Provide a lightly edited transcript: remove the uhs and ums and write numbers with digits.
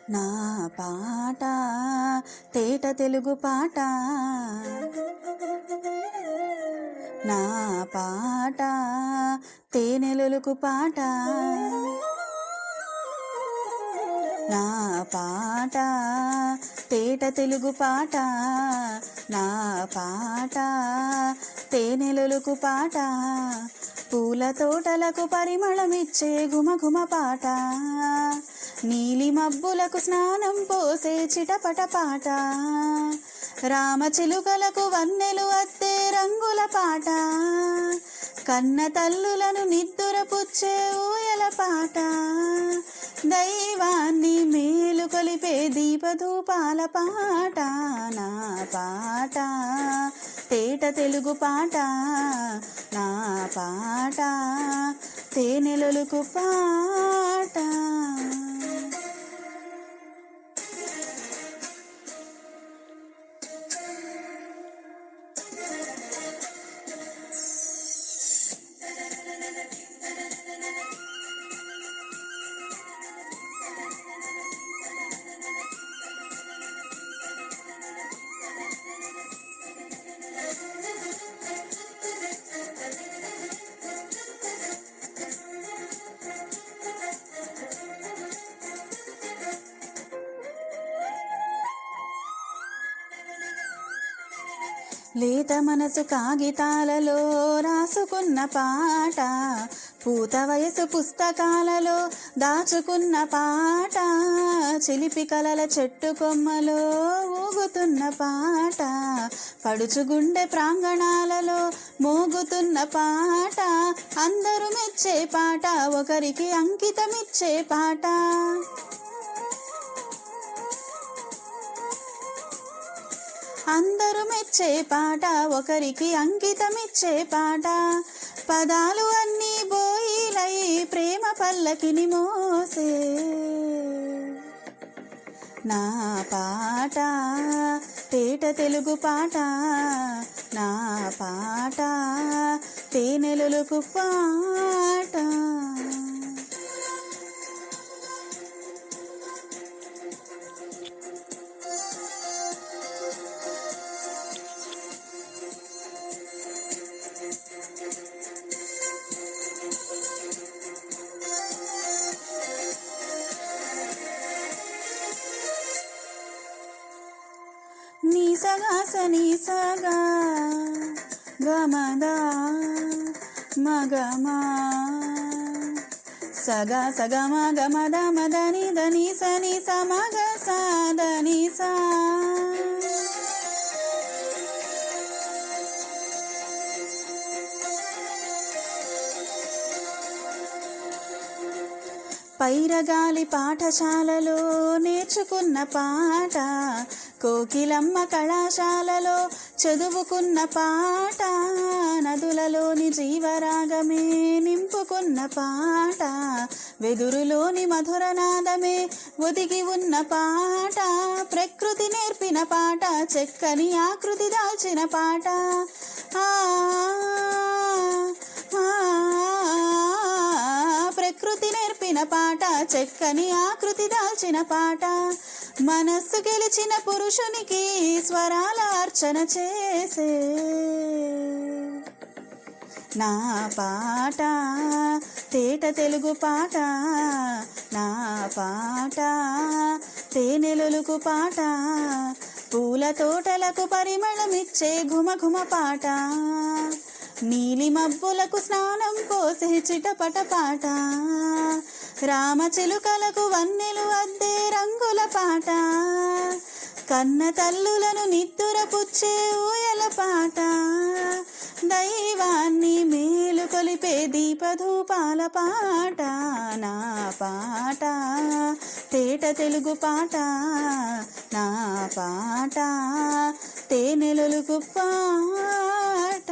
నా పాట తేట తెలుగు పాట, నా పాట తేనెలొలుకు పాట, నా పాట తేట తెలుగు పాట, నా పాట తేనెలొలుకు పాట, పూల తోటలకు పరిమళమిచ్చే గుమగుమ పాట, నీలి మబ్బులకు స్నానం పోసే చిటపట పాట, రామచిలుకలకు వన్నెలు అద్దే రంగుల పాట, కన్న తల్లులను నిద్దురపుచ్చే ఊయల పాట, దైవాన్ని మేలు కొలిపే దీపధూపాల పాట, నా పాట తేట తెలుగు పాట, నా పాట తేనెలొలుకు పాట. లేత మనసు కాగితాలలో రాసుకున్న పాట, పూత వయసు పుస్తకాలలో దాచుకున్న పాట, చిలిపి కలల చెట్టు కొమ్మలో ఊగుతున్న పాట, పడుచు గుండె ప్రాంగణాలలో మోగుతున్న పాట, అందరూ మెచ్చే పాట, ఒకరికి అంకితమిచ్చే పాట, అందరూ మెచ్చే పాట, ఒకరికి అంకితమిచ్చే పాట, పదాలు అన్నీ బోయిలై ప్రేమ పల్లకిని మోసే, నా పాట తేట తెలుగు పాట, నా పాట తేనెలొలుకు పాట. నిసగా సనిసగా గమద మగమా సగా సగమ గమద మదని దని సని సమగ సాదని సా, పైరగాలి పాఠశాలలో నేర్చుకున్న పాట, కోకిలమ్మ కళాశాలలో చదువుకున్న పాట, నదులలోని జీవరాగమే నింపుకున్న పాట, వెదురులోని మధురనాదమే ఒదిగి ఉన్న పాట, ప్రకృతి నేర్పిన పాట, చెక్కని ఆకృతి దాల్చిన పాట, ప్రకృతి నేర్పిన పాట, చెక్కని ఆకృతి దాల్చిన పాట, మనస్సు గెలిచిన పురుషునికి స్వరాల అర్చన చేసే, నా పాట తేట తెలుగు పాట, నా పాట తేనెలొలుకు పాట, పూల తోటలకు పరిమళమిచ్చే ఘుమఘుమ పాట, నీలి మబ్బులకు స్నానం పోసే చిటపట పాట, రామచిలుకలకు వన్నెలు అద్దే రంగుల పాట, కన్న తల్లులను నిద్దురపుచ్చే ఊయల పాట, దైవాన్ని మేలు కొలిపే దీపధూపాల పాట, నా పాట తేట తెలుగు పాట, నా పాట తేనెలొలుకు పాట.